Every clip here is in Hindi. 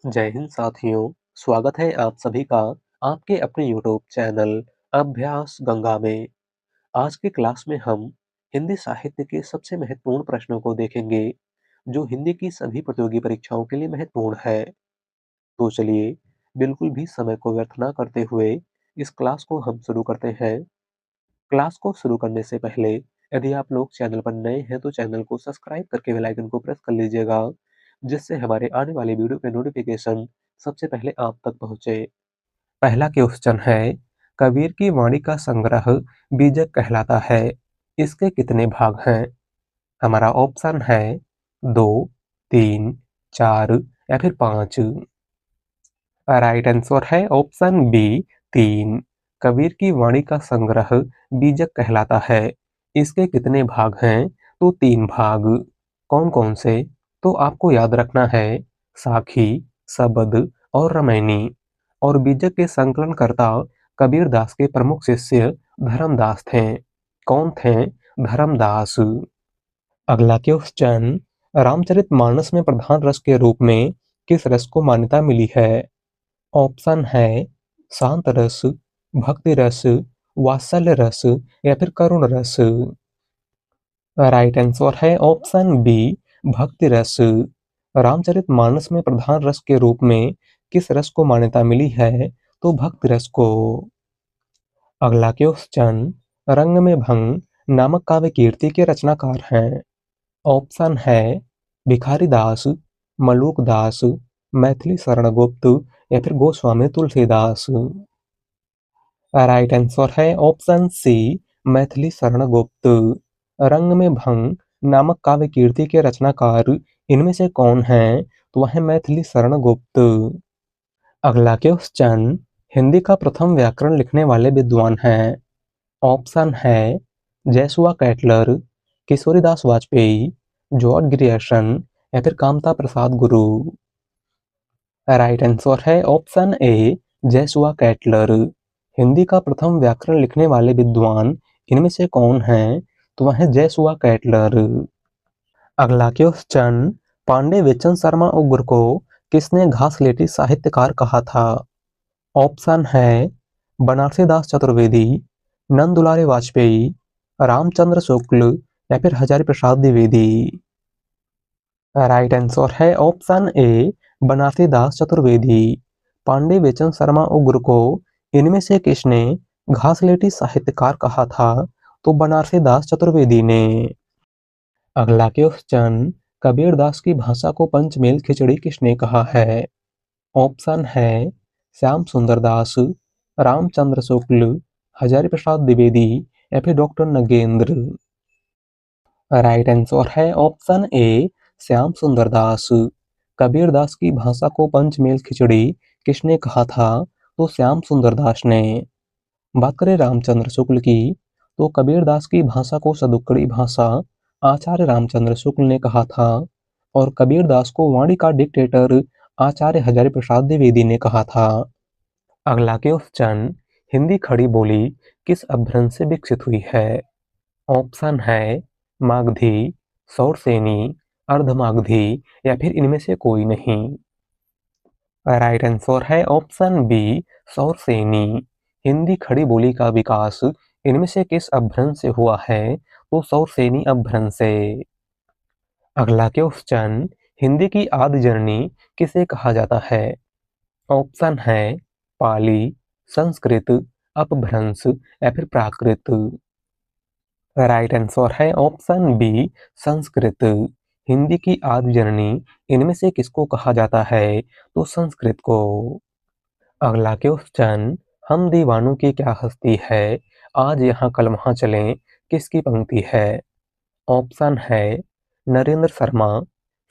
जय हिंद साथियों, स्वागत है आप सभी का आपके अपने यूट्यूब चैनल अभ्यास गंगा में। आज की क्लास में हम हिंदी साहित्य के सबसे महत्वपूर्ण प्रश्नों को देखेंगे, जो हिंदी की सभी प्रतियोगी परीक्षाओं के लिए महत्वपूर्ण है। तो चलिए, बिल्कुल भी समय को व्यर्थ ना करते हुए इस क्लास को हम शुरू करते हैं। क्लास को शुरू करने से पहले यदि आप लोग चैनल पर नए हैं तो चैनल को सब्सक्राइब करके बेल आइकन को प्रेस कर लीजिएगा, जिससे हमारे आने वाले वीडियो के नोटिफिकेशन सबसे पहले आप तक पहुंचे। पहला क्वेश्चन है, कबीर की वाणी का संग्रह बीजक कहलाता है। इसके कितने भाग हैं? हमारा ऑप्शन है 2, 3, 4 या फिर 5। राइट आंसर है ऑप्शन बी 3। कबीर की वाणी का संग्रह बीजक कहलाता है। इसके कितने भाग हैं? तो 3 भाग। कौन कौन से? तो आपको याद रखना है साखी, सबद और रामायणी। और बीजक के संकलनकर्ता कबीरदास के प्रमुख शिष्य धर्मदास थे। कौन थे? धर्मदास। अगला क्वेश्चन, रामचरितमानस में प्रधान रस के रूप में किस रस को मान्यता मिली है? ऑप्शन है शांत रस, भक्ति रस, वात्सल्य रस या फिर करुण रस। राइट आंसर है ऑप्शन बी भक्ति रस। रामचरितमानस में प्रधान रस के रूप में किस रस को मान्यता मिली है? तो भक्ति रस को। अगला क्वेश्चन, रंग में भंग नामक काव्य कीर्ति के रचनाकार हैं। ऑप्शन है भिखारी दास, मलूक दास, मैथिली शरण गुप्त या फिर गोस्वामी तुलसीदास। राइट आंसर है ऑप्शन सी मैथिली शरण गुप्त। रंग में भंग नामक काव्य कीर्ति के रचनाकार इनमें से कौन है? तो वह है मैथिली शरण गुप्त। अगला क्वेश्चन, हिंदी का प्रथम व्याकरण लिखने वाले विद्वान हैं। ऑप्शन है जयसुआ कैटलर, किशोरीदास वाजपेयी, जॉर्ज ग्रियर्सन या फिर कामता प्रसाद गुरु। राइट आंसर है ऑप्शन ए जयसुआ कैटलर। हिंदी का प्रथम व्याकरण लिखने वाले विद्वान इनमें से कौन है? तो वह है जयसुआ कैटलर। अगला क्वेश्चन, पांडे बेचन शर्मा उग्र को किसने घासलेटी साहित्यकार कहा था? ऑप्शन है बनारसी दास चतुर्वेदी, नंद दुलारे वाजपेयी, रामचंद्र शुक्ल या फिर हजारी प्रसाद द्विवेदी। राइट आंसर है ऑप्शन ए बनारसी दास चतुर्वेदी। पांडे बेचन शर्मा उग्र को इनमें से किसने घासलेटी साहित्यकार कहा था? तो बनारसी दास चतुर्वेदी ने। अगला क्वेश्चन, कबीरदास की भाषा को पंचमेल खिचड़ी किसने कहा है? ऑप्शन है श्याम सुंदर दास, रामचंद्र शुक्ल, हजारी प्रसाद द्विवेदी या फिर डॉक्टर नगेंद्र। राइट आंसर है ऑप्शन ए श्याम सुंदर दास। कबीरदास की भाषा को पंचमेल खिचड़ी किसने कहा था? तो श्याम सुंदर दास ने। बात करें रामचंद्र शुक्ल की, तो कबीरदास की भाषा को सदुक्कड़ी भाषा आचार्य रामचंद्र शुक्ल ने कहा था और कबीरदास को वाणी का डिक्टेटर आचार्य हजारी प्रसाद द्विवेदी ने कहा था। अगला क्वेश्चन, हिंदी खड़ी बोली किस अपभ्रंश से विकसित हुई है? ऑप्शन है मागधी, सौरसेनी, अर्धमागधी या फिर इनमें से कोई नहीं। राइट आंसर है ऑप्शन बी सौरसेनी। हिंदी खड़ी बोली का विकास इनमें से किस अपभ्रंश से हुआ है? तो सौरसेनी अपभ्रंश से। अगला क्वेश्चन, हिंदी की आदि जननी किसे कहा जाता है? ऑप्शन है पाली, संस्कृत, अपभ्रंश या फिर प्राकृत। राइट आंसर है ऑप्शन बी संस्कृत। हिंदी की आदि जननी इनमें से किसको कहा जाता है? तो संस्कृत को। अगला क्वेश्चन, हम दीवानों की क्या हस्ती है, आज यहाँ कल वहाँ चलें किसकी पंक्ति है? ऑप्शन है नरेंद्र शर्मा,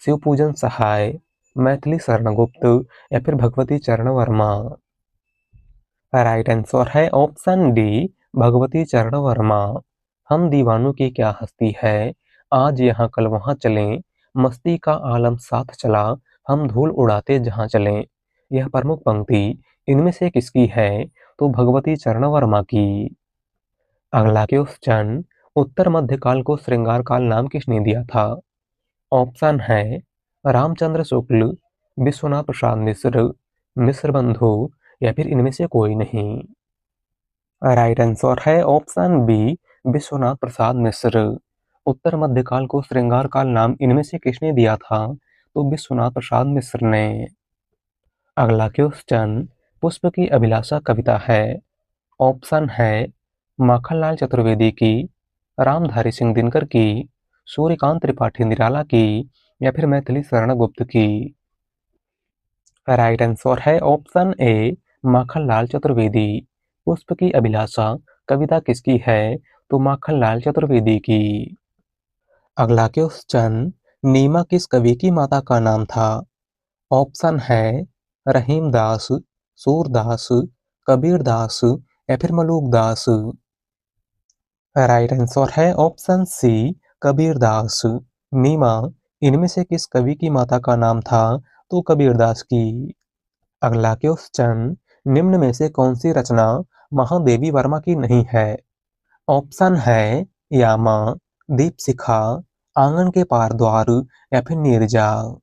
शिवपूजन सहाय, मैथिली शरण गुप्त या फिर भगवती चरण वर्मा। राइट आंसर है ऑप्शन डी भगवती चरण वर्मा। हम दीवानों की क्या हस्ती है, आज यहाँ कल वहाँ चलें, मस्ती का आलम साथ चला, हम धूल उड़ाते जहाँ चलें। यह प्रमुख पंक्ति इनमें से किसकी है? तो भगवती चरण वर्मा की। अगला क्वेश्चन, उत्तर मध्यकाल को श्रृंगार काल नाम किसने दिया था? ऑप्शन है रामचंद्र शुक्ल, विश्वनाथ प्रसाद मिश्र, मिश्र बंधु या फिर इनमें से कोई नहीं। राइट आंसर है ऑप्शन बी, विश्वनाथ प्रसाद मिश्र। उत्तर मध्यकाल को श्रृंगार काल नाम इनमें से किसने दिया था? तो विश्वनाथ प्रसाद मिश्र ने। अगला क्वेश्चन, पुष्प की अभिलाषा कविता है। ऑप्शन है माखनलाल चतुर्वेदी की, रामधारी सिंह दिनकर की, सूर्यकांत त्रिपाठी निराला की या फिर मैथिली शरण गुप्त की। राइट आंसर है ऑप्शन ए, माखनलाल चतुर्वेदी। पुष्प की अभिलाषा कविता किसकी है? तो माखनलाल चतुर्वेदी की। अगला क्वेश्चन, नीमा किस कवि की माता का नाम था? ऑप्शन है रहीम दास, सूरदास, कबीर दास या फिर मलूक दास। राइट आंसर है ऑप्शन सी, कबीर दास। नीमा इनमें से किस कवि की माता का नाम था? तो कबीर दास की। अगला क्वेश्चन, निम्न में से कौन सी रचना महादेवी वर्मा की नहीं है? ऑप्शन है यामा, दीपशिखा, आंगन के पार द्वार या फिर नीरजा।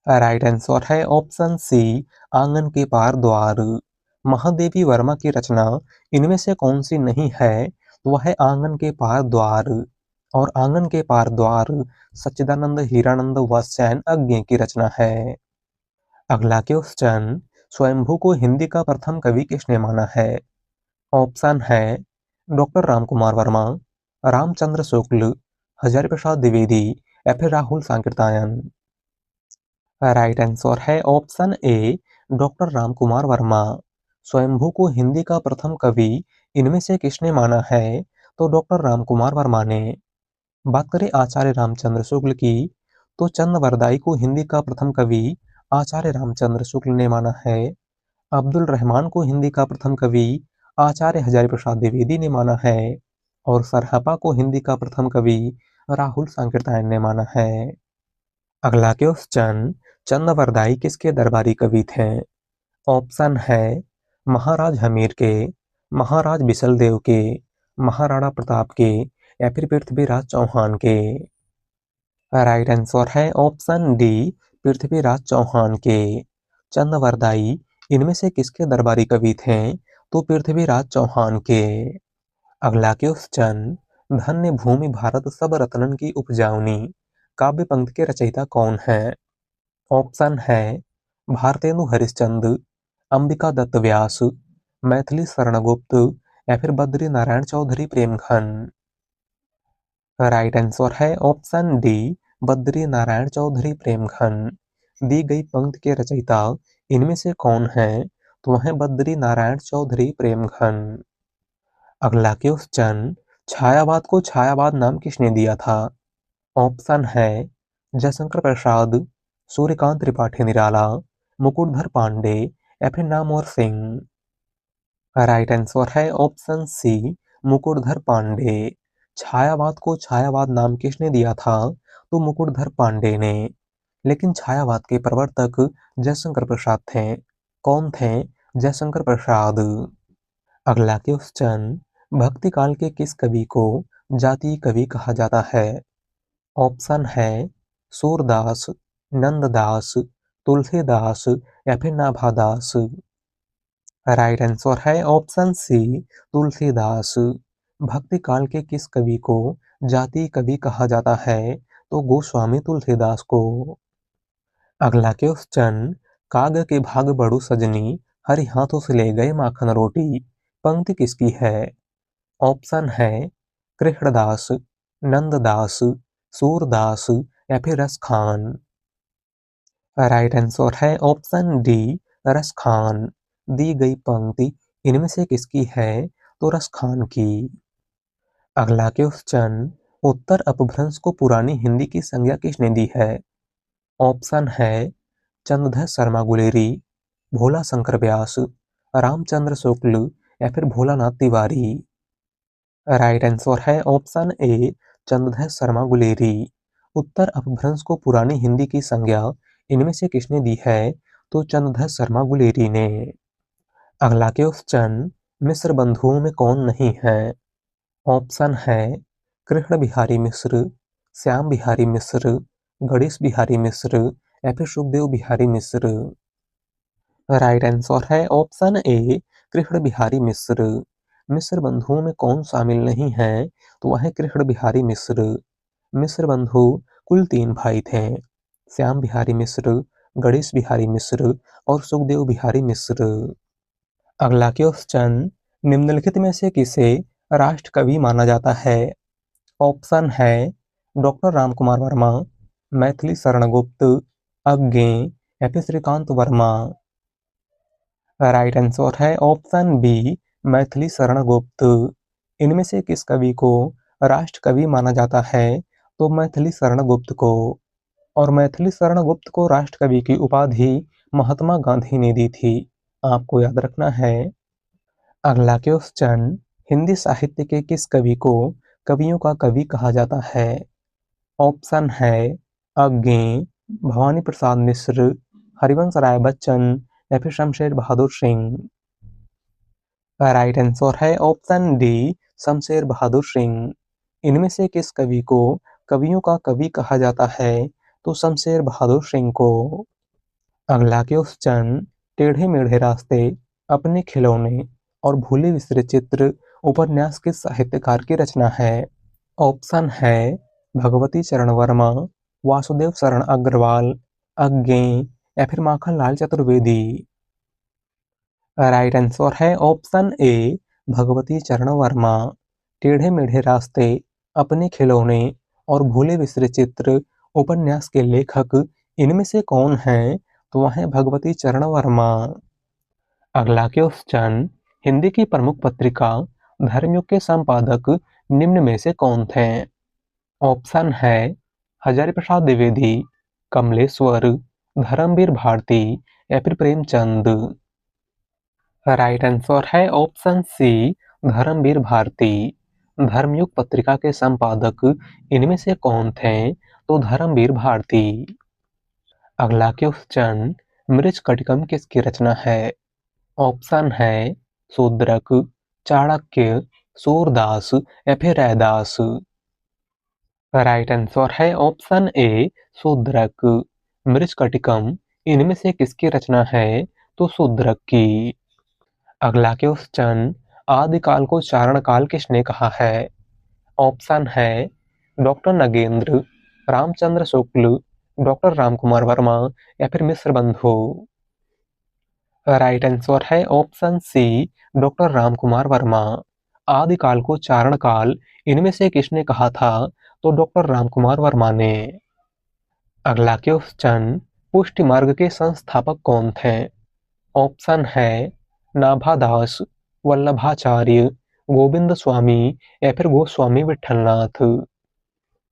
राइट आंसर है ऑप्शन सी, आंगन के पार द्वार। महादेवी वर्मा की रचना इनमें से कौन सी नहीं है? वह है आंगन के पार द्वार। और आंगन के पार द्वार सच्चिदानंद हीरानंद वत्स्यायन अज्ञे की रचना है। अगला क्वेश्चन, स्वयंभू को हिंदी का प्रथम कवि किसने माना है? ऑप्शन है डॉक्टर रामकुमार वर्मा, रामचंद्र शुक्ल, हजारी प्रसाद द्विवेदी या फिर राहुल सांकृत्यायन। राइट आंसर है option A, doctor Ramkumar Verma. स्वयंभू को हिंदी का प्रथम कवि इनमें से किसने माना है? तो डॉक्टर रामकुमार वर्मा ने। बात करें आचार्य रामचंद्र शुक्ल की, तो चंद्रवरदाई को हिंदी का प्रथम कवि आचार्य रामचंद्र शुक्ल ने माना है। अब्दुल रहमान को हिंदी का प्रथम कवि आचार्य हजारी प्रसाद द्विवेदी ने माना है। और सरहपा को हिंदी का प्रथम कवि राहुल सांकृत्यायन ने माना है। अगला क्वेश्चन, चंद्रवरदाई किसके दरबारी कवि थे? ऑप्शन है महाराज हमीर के, महाराज बिसल के, महाराणा प्रताप के या फिर पृथ्वीराज चौहान के। राइट आंसर है ऑप्शन डी, पृथ्वीराज चौहान के। चंद्रवरदाई इनमें से किसके दरबारी कवि थे? तो पृथ्वीराज चौहान के। अगला क्वेश्चन, धन्य भूमि भारत सब रत्नन की उपजाऊनी काव्य पंक्ति के रचयिता कौन है? ऑप्शन है भारतेंदु हरिश्चंद्र, अंबिका दत्त व्यास, मैथिली शरण गुप्त या फिर बद्री नारायण चौधरी प्रेमघन। राइट आंसर है ऑप्शन डी, बद्री नारायण चौधरी प्रेमघन। दी गई पंक्ति के रचयिता इनमें से कौन है? तो वह है बद्री नारायण चौधरी प्रेमघन। अगला क्वेश्चन, छायावाद को छायावाद नाम किसने दिया था? ऑप्शन है जयशंकर प्रसाद, सूर्यकांत त्रिपाठी निराला, मुकुटधर पांडे या फिर नामवर सिंह। राइट आंसर है ऑप्शन सी, मुकुटधर पांडे। छायावाद को छायावाद नाम किसने दिया था? तो मुकुटधर पांडे ने। लेकिन छायावाद के प्रवर्तक जयशंकर प्रसाद थे। कौन थे? जयशंकर प्रसाद। अगला क्वेश्चन, भक्ति काल के किस कवि को जातीय कवि कहा जाता है? ऑप्शन है सूरदास, नंददास, तुलसीदास या फिर नाभादास। राइट आंसर है ऑप्शन सी, तुलसीदास। भक्ति काल के किस कवि को जातीय कवि कहा जाता है? तो गोस्वामी तुलसीदास को। अगला क्वेश्चन, काग के भाग बड़ू सजनी, हरि हाथों से ले गए माखन रोटी पंक्ति किसकी है? ऑप्शन है कृष्णदास, नंददास, सूरदास या फिर रसखान। राइट आंसर है ऑप्शन डी, रसखान। दी गई पंक्ति इनमें से किसकी है? तो रसखान की। अगला क्वेश्चन, उत्तर अपभ्रंश को पुरानी हिंदी की संज्ञा किसने दी है? ऑप्शन है चंद्रधर शर्मा गुलेरी, भोला शंकर व्यास, रामचंद्र शुक्ल या फिर भोलानाथ तिवारी। राइट आंसर है ऑप्शन ए, चंद्रधर शर्मा गुलेरी। उत्तर अपभ्रंश को पुरानी हिंदी की संज्ञा इनमें से किसने दी है? तो चंद्रधर शर्मा गुलेरी ने। अगला क्वेश्चन, मिश्र बंधुओं में कौन नहीं है? ऑप्शन है कृष्ण बिहारी मिश्र, श्याम बिहारी मिश्र, गणेश बिहारी मिश्र या फिर सुखदेव बिहारी मिश्र। राइट आंसर है ऑप्शन ए कृष्ण बिहारी मिश्र। मिश्र बंधुओं में कौन शामिल नहीं है, तो वह है कृष्ण बिहारी मिश्र। मिश्र बंधु कुल 3 भाई थे, श्याम बिहारी मिश्र, गणेश बिहारी मिश्र और सुखदेव बिहारी मिश्र। अगला क्वेश्चन, निम्नलिखित में से किसे राष्ट्र कवि माना जाता है? ऑप्शन है डॉक्टर रामकुमार वर्मा, मैथिली शरण गुप्त, अज्ञे या फिर श्रीकांत वर्मा। राइट आंसर है ऑप्शन बी मैथिली शरण गुप्त। इनमें से किस कवि को राष्ट्र कवि माना जाता है? तो मैथिली शरण गुप्त को। और मैथिली शरण गुप्त को राष्ट्र कवि की उपाधि महात्मा गांधी ने दी थी, आपको याद रखना है। अगला क्वेश्चन, हिंदी साहित्य के किस कवि को कवियों का कवि कहा जाता है? ऑप्शन है अज्ञे, भवानी प्रसाद मिश्र, हरिवंश राय बच्चन या फिर शमशेर बहादुर सिंह। राइट आंसर है ऑप्शन डी शमशेर बहादुर सिंह। इनमें से किस कवि को कवियों का कवि कहा जाता है? तो शमशेर बहादुर सिंह को। अगला क्वेश्चन, टेढ़े मेढ़े रास्ते, अपने खिलौने और भूले बिसरे चित्र उपन्यास किस साहित्यकार की रचना है? ऑप्शन है भगवती चरण वर्मा, वासुदेव शरण अग्रवाल, अज्ञे या फिर माखनलाल चतुर्वेदी। राइट आंसर है ऑप्शन ए भगवती चरण वर्मा। टेढ़े मेढ़े रास्ते, अपने खिलौने और भूले बिसरे चित्र उपन्यास के लेखक इनमें से कौन हैं? तो वह है भगवती चरण वर्मा। अगला क्वेश्चन, हिंदी की प्रमुख पत्रिका धर्मयुग के संपादक निम्न में से कौन थे? ऑप्शन है हजारी प्रसाद द्विवेदी, कमलेश्वर, धर्मवीर भारती या फिर प्रेमचंद। राइट आंसर है ऑप्शन सी धर्मवीर भारती। धर्मयुग पत्रिका के संपादक इनमें से कौन थे? तो धर्मवीर भारती। अगला क्वेश्चन, मृच्छकटिकम किसकी रचना है? ऑप्शन है शूद्रक, चाणक्य, सूरदास या फिर रैदास। राइट आंसर है ऑप्शन ए शूद्रक। मृच्छकटिकम इनमें से किसकी रचना है? तो शूद्रक की। अगला क्वेश्चन, आदिकाल को चारण काल किसने कहा है? ऑप्शन है डॉक्टर नगेंद्र, रामचंद्र शुक्ल, डॉक्टर रामकुमार वर्मा या फिर मिश्र बंधु। राइट आंसर है option C doctor Ramkumar Verma. आदिकाल को चारण काल इनमें से किसने कहा था? तो डॉक्टर रामकुमार वर्मा ने। अगला क्वेश्चन, पुष्टि मार्ग के संस्थापक कौन थे? ऑप्शन है नाभादास, वल्लभाचार्य, गोविंद स्वामी या फिर गोस्वामी विठलनाथ।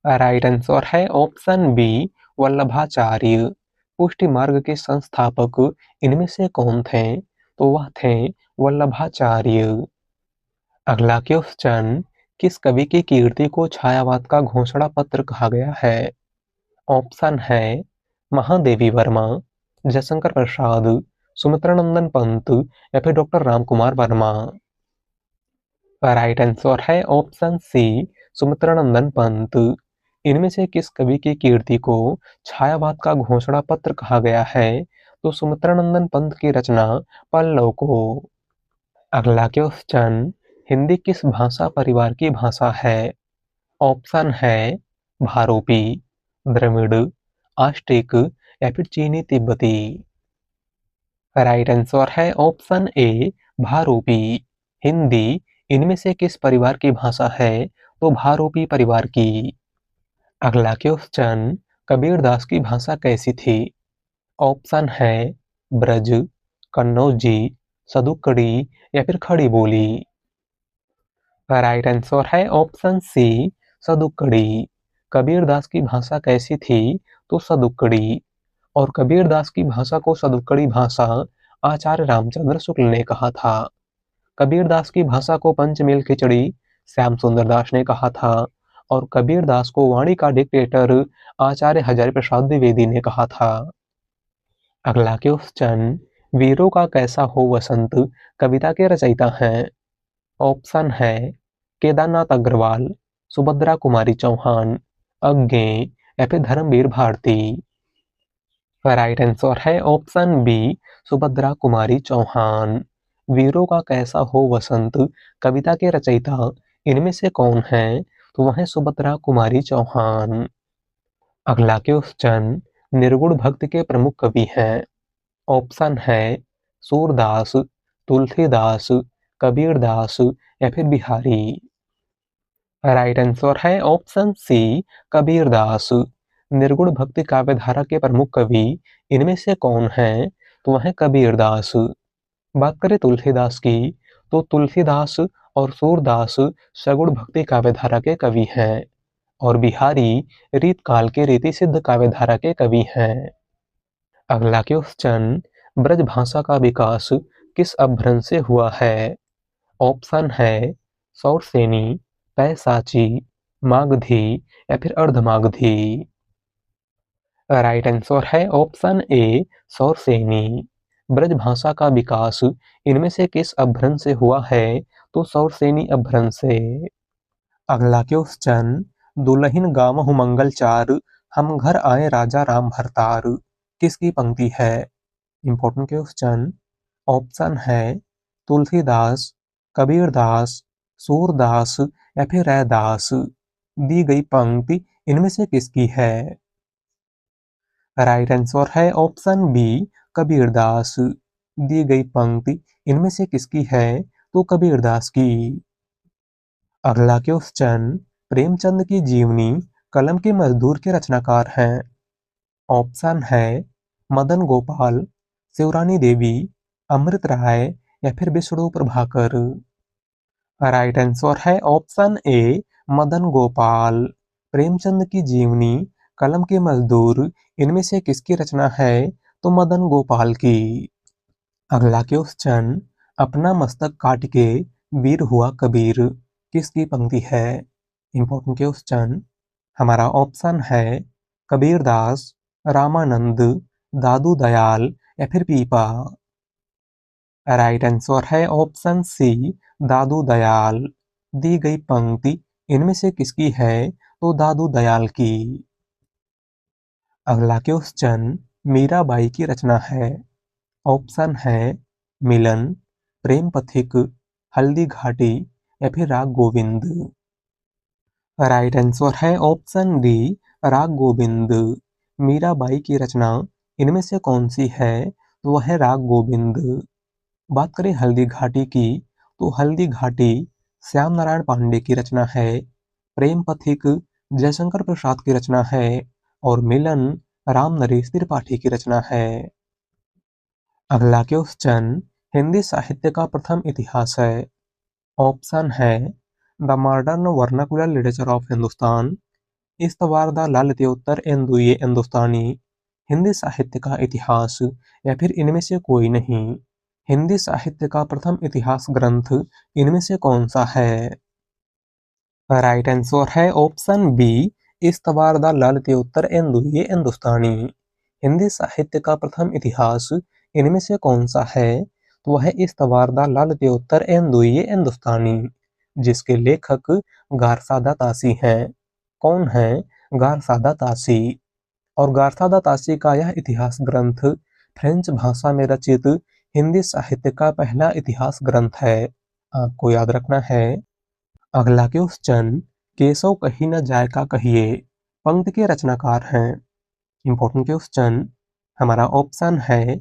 राइट आंसर है ऑप्शन बी वल्लभाचार्य। पुष्टि मार्ग के संस्थापक इनमें से कौन थे? तो वह थे वल्लभाचार्य। अगला क्वेश्चन, किस कवि की कीर्ति को छायावाद का घोषणा पत्र कहा गया है? ऑप्शन है महादेवी वर्मा, जयशंकर प्रसाद, सुमित्रानंदन पंत या फिर doctor Ramkumar Verma. Right answer है ऑप्शन सी सुमित्रानंदन पंत। इनमें से किस कवि की कीर्ति को छायावाद का घोषणा पत्र कहा गया है? तो सुमित्रानंदन पंत की रचना पल्लव को। अगला क्वेश्चन, हिंदी किस भाषा परिवार की भाषा है? ऑप्शन है भारोपी, द्रविड़, आस्टिक या फिर चीनी तिब्बती। राइट आंसर है ऑप्शन ए भारोपी। हिंदी इनमें से किस परिवार की भाषा है? तो भारोपी परिवार की। अगला क्वेश्चन, कबीरदास की भाषा कैसी थी? ऑप्शन है ब्रज, कन्नौजी, सदुकड़ी या फिर खड़ी बोली। राइट आंसर है ऑप्शन सी सदुकड़ी। कबीरदास की भाषा कैसी थी? तो सदुकड़ी। और कबीरदास की भाषा को सदुकड़ी भाषा आचार्य रामचंद्र शुक्ल ने कहा था। कबीरदास की भाषा को पंचमेल खिचड़ी श्याम सुंदर दास ने कहा था। और कबीरदास को वाणी का डिक्टेटर आचार्य हजारी प्रसाद द्विवेदी ने कहा था। अगला क्वेश्चन, वीरों का कैसा हो वसंत कविता के रचयिता हैं? ऑप्शन है केदारनाथ अग्रवाल, सुभद्रा कुमारी चौहान, अज्ञे या फिर धर्मवीर भारती। राइट आंसर है ऑप्शन बी सुभद्रा कुमारी चौहान। वीरों का कैसा हो वसंत कविता के रचयिता इनमें से कौन है? तो वह है सुभद्रा कुमारी चौहान। अगला क्वेश्चन, निर्गुण भक्त के प्रमुख कवि हैं। ऑप्शन है सूरदास, तुलसीदास, कबीरदास या फिर बिहारी। राइट आंसर है ऑप्शन सी कबीरदास। निर्गुण भक्ति काव्यधारा के प्रमुख कवि इनमें से कौन है? तो वह है कबीरदास। बात करें तुलसीदास की, तो तुलसीदास और सूरदास सगुण भक्ति काव्यधारा के कवि हैं और बिहारी रीत काल के रीति सिद्ध काव्यधारा के कवि हैं। अगला क्वेश्चन, ब्रज भाषा का विकास किस अपभ्रंश से हुआ है? ऑप्शन है सौरसेनी, पैसाची, मागधी या फिर अर्धमागधी। राइट आंसर है ऑप्शन ए सौरसेनी। ब्रज भाषा का विकास इनमें से किस अपभ्रंश से हुआ है? तो सौरसेनी अपभ्रंश से। अगला क्वेश्चन, दुल्हिन गावहु मंगल चार, हम घर आए राजा राम भरतार किसकी पंक्ति है? Important question. ऑप्शन है तुलसीदास, कबीरदास, सूरदास या फिर रैदास। दी गई पंक्ति इनमें से किसकी है? राइट आंसर है ऑप्शन बी कबीरदास। दी गई पंक्ति इनमें से किसकी है? तो कबीरदास की। अगला क्वेश्चन, प्रेमचंद की जीवनी कलम के मजदूर के रचनाकार हैं। ऑप्शन है मदन गोपाल, शिवरानी देवी, अमृत राय या फिर विष्णु प्रभाकर। राइट आंसर है ऑप्शन ए मदन गोपाल। प्रेमचंद की जीवनी कलम के मजदूर इनमें से किसकी रचना है? तो मदन गोपाल की। अगला क्वेश्चन, अपना मस्तक काट के वीर हुआ कबीर किसकी पंक्ति है? Important question. हमारा ऑप्शन है कबीरदास, रामानंद, दादू दयाल या फिर पीपा। राइट आंसर है ऑप्शन सी दादू दयाल। दी गई पंक्ति इनमें से किसकी है? तो दादू दयाल की। अगला क्वेश्चन, मीराबाई की रचना है। ऑप्शन है मिलन, प्रेम पथिक, हल्दी घाटी या फिर राग गोविंद। राइट आंसर है ऑप्शन डी राग गोविंद। मीराबाई की रचना इनमें से कौन सी है? तो वह है राग गोविंद। बात करें हल्दी घाटी की, तो हल्दी घाटी श्याम नारायण पांडे की रचना है। प्रेम पथिक जयशंकर प्रसाद की रचना है और मिलन राम नरेश त्रिपाठी की रचना है। अगला क्वेश्चन, हिंदी साहित्य का प्रथम इतिहास है। ऑप्शन है the modern vernacular literature of Hindustan, इस्तवार द ललित्योत्तर एंदुए हिंदुस्तानी, हिंदी साहित्य का इतिहास या फिर इनमें से कोई नहीं। हिंदी साहित्य का प्रथम इतिहास ग्रंथ इनमें से कौन सा है? राइट आंसर है ऑप्शन बी इस्तवार द ललित्योत्तर एंदुए हिंदुस्तानी। हिंदी साहित्य का प्रथम इतिहास इनमें से कौन सा है? तो वह है इस्तवार द ललित्योत्तर एंदुए हिंदुस्तानी, जिसके लेखक गारसादा तासी हैं। कौन है? गारसादा तासी। और गारसादा तासी का यह इतिहास ग्रंथ फ्रेंच भाषा में रचित हिंदी साहित्य का पहला इतिहास ग्रंथ है। आपको याद रखना है। अगला क्वेश्चन, केशव कही न जाय का कहिए पंक्ति के रचनाकार हैं। Important question. हमारा ऑप्शन है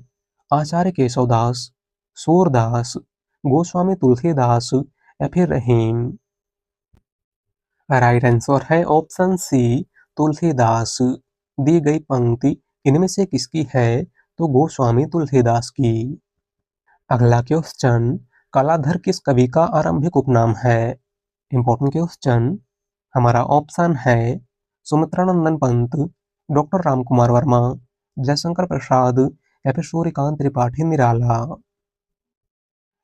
आचार्य केशवदास, सूरदास, गोस्वामी तुलसीदास या फिर रहीम। राइट आंसर है ऑप्शन सी तुलसीदास। दी गई पंक्ति इनमें से किसकी है? तो गोस्वामी तुलसीदास की। अगला क्वेश्चन, कलाधर किस कवि का आरंभिक उपनाम है? Important question. हमारा ऑप्शन है सुमित्रानंदन पंत, डॉक्टर रामकुमार वर्मा, जयशंकर प्रसाद या फिर सूर्यकांत त्रिपाठी निराला।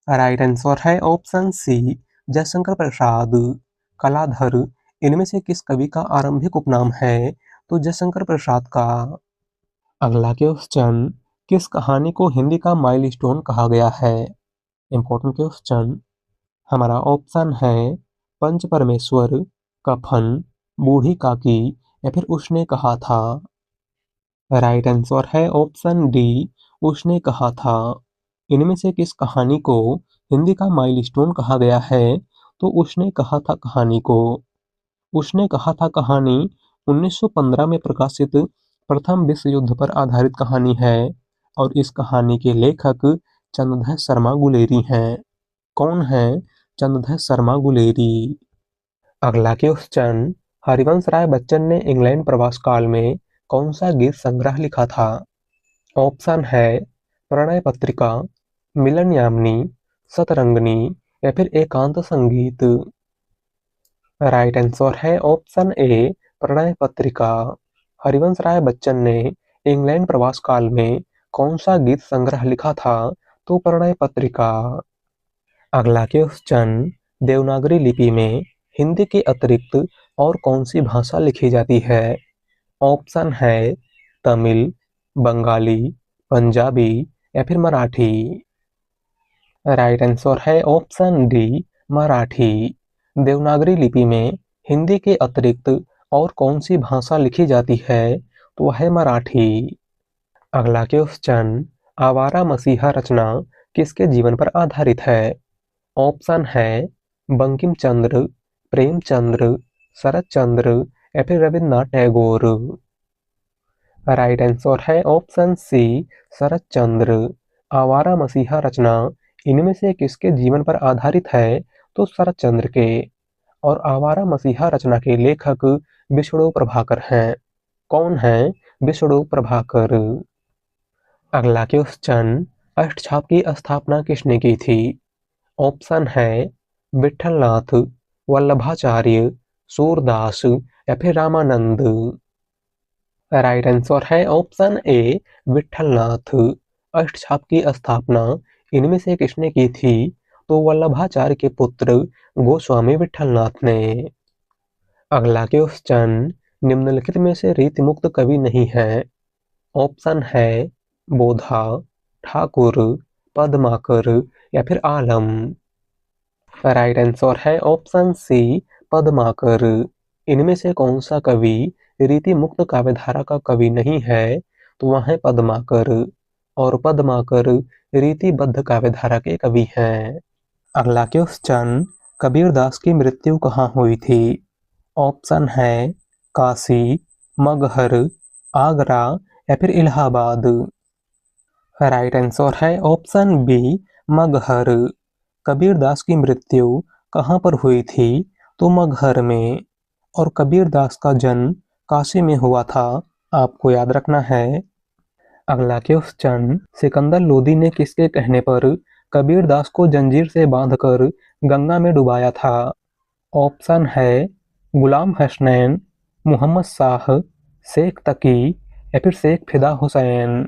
राइट आंसर है ऑप्शन सी जयशंकर प्रसाद। कलाधर इनमें से किस कवि का आरंभिक उपनाम है? तो जयशंकर प्रसाद का। अगला क्वेश्चन, किस कहानी को हिंदी का माइलस्टोन कहा गया है? Important question. हमारा ऑप्शन है पंच परमेश्वर, कफन, बूढ़ी काकी या फिर उसने कहा था। राइट आंसर है ऑप्शन डी, उसने कहा था। इनमें से किस कहानी को हिंदी का माइलस्टोन कहा गया है? तो उसने कहा था कहानी को। उसने कहा था कहानी 1915 में प्रकाशित प्रथम विश्व युद्ध पर आधारित कहानी है और इस कहानी के लेखक चंद्रधर शर्मा गुलेरी हैं। कौन है चंद्रधर शर्मा गुलेरी? अगला क्वेश्चन, हरिवंश राय बच्चन ने इंग्लैंड प्रवास काल में कौन सा गीत संग्रह लिखा था? ऑप्शन है प्रणय पत्रिका, मिलन यामिनी, सतरंगिणी या फिर एकांत संगीत। राइट आंसर है ऑप्शन ए, प्रणय पत्रिका। हरिवंश राय बच्चन ने इंग्लैंड प्रवास काल में कौन सा गीत संग्रह लिखा था? तो प्रणय पत्रिका। अगला क्वेश्चन, देवनागरी लिपि में हिंदी के अतिरिक्त और कौन सी भाषा लिखी जाती है? ऑप्शन है तमिल, बंगाली, पंजाबी या फिर मराठी। राइट आंसर है ऑप्शन डी, मराठी। देवनागरी लिपि में हिंदी के अतिरिक्त और कौन सी भाषा लिखी जाती है? तो वह है मराठी। अगला क्वेश्चन, आवारा मसीहा रचना किसके जीवन पर आधारित है? ऑप्शन है बंकिम चंद्र, प्रेमचंद्र, शरत चंद्र या फिर रविन्द्रनाथ टैगोर। राइट आंसर है ऑप्शन सी, शरत चंद्र। आवारा मसीहा रचना इनमें से किसके जीवन पर आधारित है? तो शरत चंद्र के। और आवारा मसीहा रचना के लेखक विष्णु प्रभाकर हैं। कौन है विष्णु प्रभाकर? अगला क्वेश्चन, अष्टछाप की स्थापना किसने की थी? ऑप्शन है विठलनाथ, वल्लभाचार्य, सूरदास या फिर रामानंद। राइट आंसर है ऑप्शन ए, विठलनाथ। अष्टछाप की स्थापना इनमें से किसने की थी? तो वल्लभाचार्य के पुत्र गोस्वामी विठलनाथ ने। अगला क्वेश्चन, निम्नलिखित में से रीतिमुक्त कवि नहीं है? ऑप्शन है बोधा, ठाकुर, पद्माकर या फिर आलम। राइट आंसर है ऑप्शन सी, पद्माकर। इनमें से कौन सा कवि रीति मुक्त काव्यधारा का कवि नहीं है? तो वह है पद्माकर। और पद्माकर रीतिबद्ध काव्यधारा के कवि हैं। अगला क्वेश्चन, कबीरदास की मृत्यु कहाँ हुई थी? ऑप्शन है काशी, मगहर, आगरा या फिर इलाहाबाद। राइट आंसर है ऑप्शन बी, मगहर। कबीरदास की मृत्यु कहाँ पर हुई थी? तो मगहर में। और कबीरदास का जन्म काशी में हुआ था, आपको याद रखना है। अगला क्वेश्चन, सिकंदर लोदी ने किसके कहने पर कबीरदास को जंजीर से बांधकर गंगा में डुबाया था? ऑप्शन है गुलाम हसनैन, मोहम्मद शाह, शेख तकी या फिर शेख फिदा हुसैन।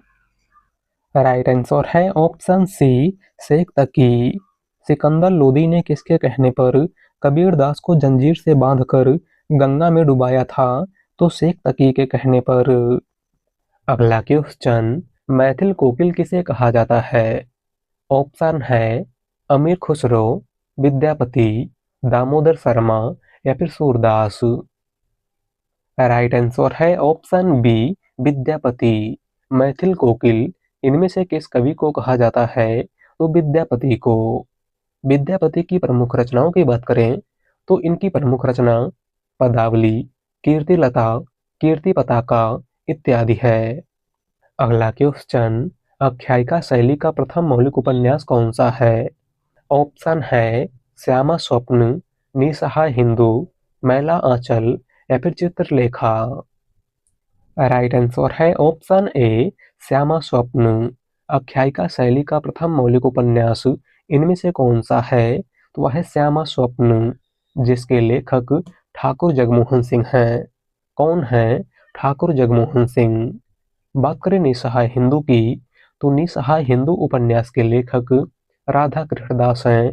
राइट आंसर है ऑप्शन सी, शेख तकी। सिकंदर लोदी ने किसके कहने पर कबीरदास को जंजीर से बांधकर गंगा में डुबाया था? तो शेख तकी के कहने पर। अगला क्वेश्चन, मैथिल कोकिल किसे कहा जाता है? ऑप्शन है अमीर खुसरो, विद्यापति, दामोदर शर्मा या फिर सूरदास। राइट आंसर है ऑप्शन बी, विद्यापति। मैथिल कोकिल इनमें से किस कवि को कहा जाता है? तो विद्यापति को। विद्यापति की प्रमुख रचनाओं की बात करें तो इनकी प्रमुख रचना पदावली, कीर्तिलता, कीर्ति पताका इत्यादि है। अगला क्वेश्चन, आख्यायिका शैली का प्रथम मौलिक उपन्यास कौन सा है? ऑप्शन है श्यामा स्वप्न, निसहाय हिंदू, मैला आंचल या फिर चित्रलेखा। राइट आंसर है ऑप्शन ए, श्यामा स्वप्न। आख्यायिका शैली का प्रथम मौलिक उपन्यास इनमें से कौन सा है? तो वह है श्यामा स्वप्न, जिसके लेखक ठाकुर जगमोहन सिंह हैं। कौन है ठाकुर जगमोहन सिंह? बात करें निसहाय हिंदू की तो निसहाय हिंदू उपन्यास के लेखक राधा कृष्णदास हैं।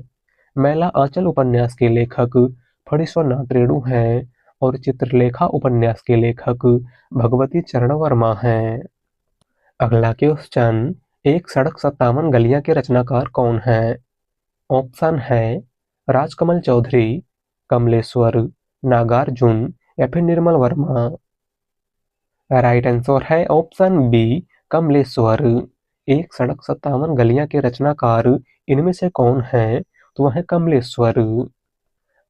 मैला आंचल उपन्यास के लेखक फणीश्वर नाथ रेणु हैं और चित्रलेखा उपन्यास के लेखक भगवती चरण वर्मा हैं। अगला क्वेश्चन, एक सड़क 57 गलियां के रचनाकार कौन है? ऑप्शन है राजकमल चौधरी, कमलेश्वर, नागार्जुन या फिर निर्मल वर्मा। राइट आंसर है ऑप्शन बी कमलेश्वर। एक सड़क 57 गलियां के रचनाकार इनमें से कौन है? तो वह है कमलेश्वर।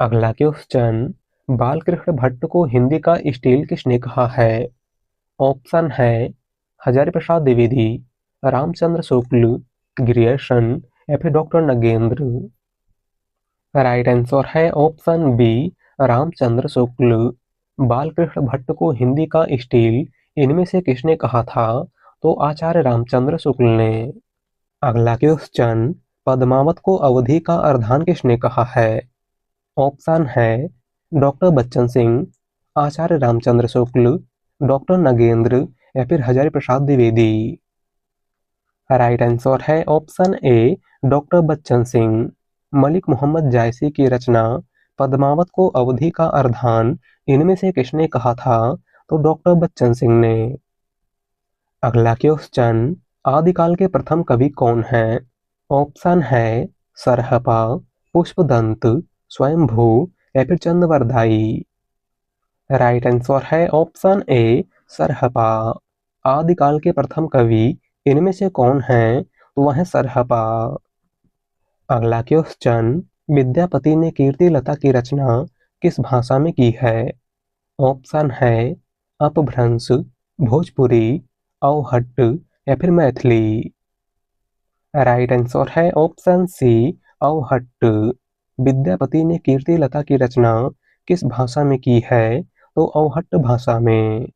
अगला क्वेश्चन, बालकृष्ण भट्ट को हिंदी का स्टील किसने कहा है? ऑप्शन है हजारी प्रसाद द्विवेदी, रामचंद्र शुक्ल, ग्रियर्सन या फिर डॉक्टर नगेंद्र। राइट आंसर है ऑप्शन बी रामचंद्र शुक्ल। बालकृष्ण भट्ट को हिंदी का स्टील इनमें से किसने कहा था? तो आचार्य रामचंद्र शुक्ल ने। अगला क्वेश्चन, पद्मावत को अवधि का अर्धान किसने कहा है? ऑप्शन है डॉक्टर बच्चन सिंह, आचार्य रामचंद्र शुक्ल, डॉक्टर नगेंद्र या फिर हजारी प्रसाद द्विवेदी। राइट आंसर है option A doctor Bachchan Singh. Malik Mohammad Jayasi की रचना पद्मावत को अवधि का अर्धान इनमें से किसने कहा था? तो डॉक्टर बच्चन सिंह ने। अगला क्वेश्चन, आदिकाल के प्रथम कवि कौन है? ऑप्शन है सरहपा, पुष्पदंत, स्वयंभू या फिर चंद्रवरदाई। राइट आंसर है ऑप्शन ए सरहपा। आदिकाल के प्रथम कवि इनमें से कौन है? तो वह है सरहपा। अगला क्वेश्चन, विद्यापति ने कीर्तिलता की रचना किस भाषा में की है? ऑप्शन है अपभ्रंश, भोजपुरी, अवहट्ट या फिर मैथिली। राइट आंसर है ऑप्शन सी अवहट्ट। विद्यापति ने कीर्तिलता की रचना किस भाषा में की है? तो अवहट्ट भाषा में।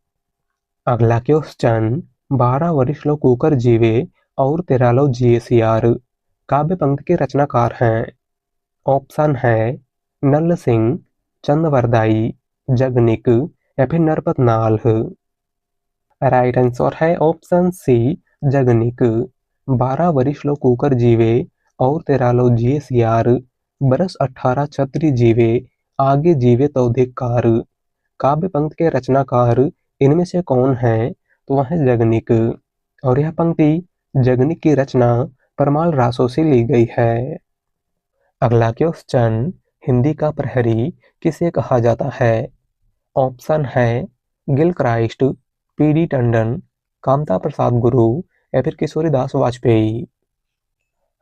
अगला क्वेश्चन, 12 वरिष्ठ लोग कुकर जीवे और 13 लोग जिए सियार काव्य पंक्ति के रचनाकार हैं। ऑप्शन है नल सिंह, चंद्रवरदाई, जगनिक या फिर नरपत नाल। राइट आंसर है ऑप्शन सी जगनिक। 12 वरिष्ठ लोग कुकर जीवे और 13 लोग जिए सियार, बरस 18 छत्री जीवे, आगे जीवे तो धिक्कार। काव्य पंक्ति के रचनाकार इनमें से कौन है? तो वह है जगनिक। और यह पंक्ति जगनिक की रचना परमाल रासों से ली गई है। अगला क्वेश्चन, हिंदी का प्रहरी किसे कहा जाता है? ऑप्शन है Gilchrist, PD Tandon, Kamta Prasad Guru या फिर किशोरीदास वाजपेयी।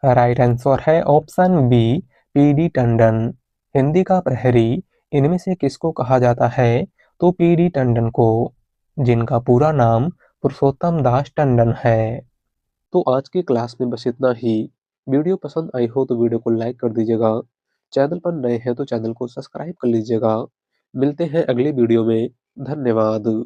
राइट आंसर है option B PD Tandon. Hindi का प्रहरी इनमें से किसको कहा जाता है? तो पीडी टंडन को, जिनका पूरा नाम पुरुषोत्तम दास टंडन है। तो आज की क्लास में बस इतना ही। वीडियो पसंद आई हो तो वीडियो को लाइक कर दीजिएगा। चैनल पर नए हैं तो चैनल को सब्सक्राइब कर लीजिएगा। मिलते हैं अगली वीडियो में। धन्यवाद।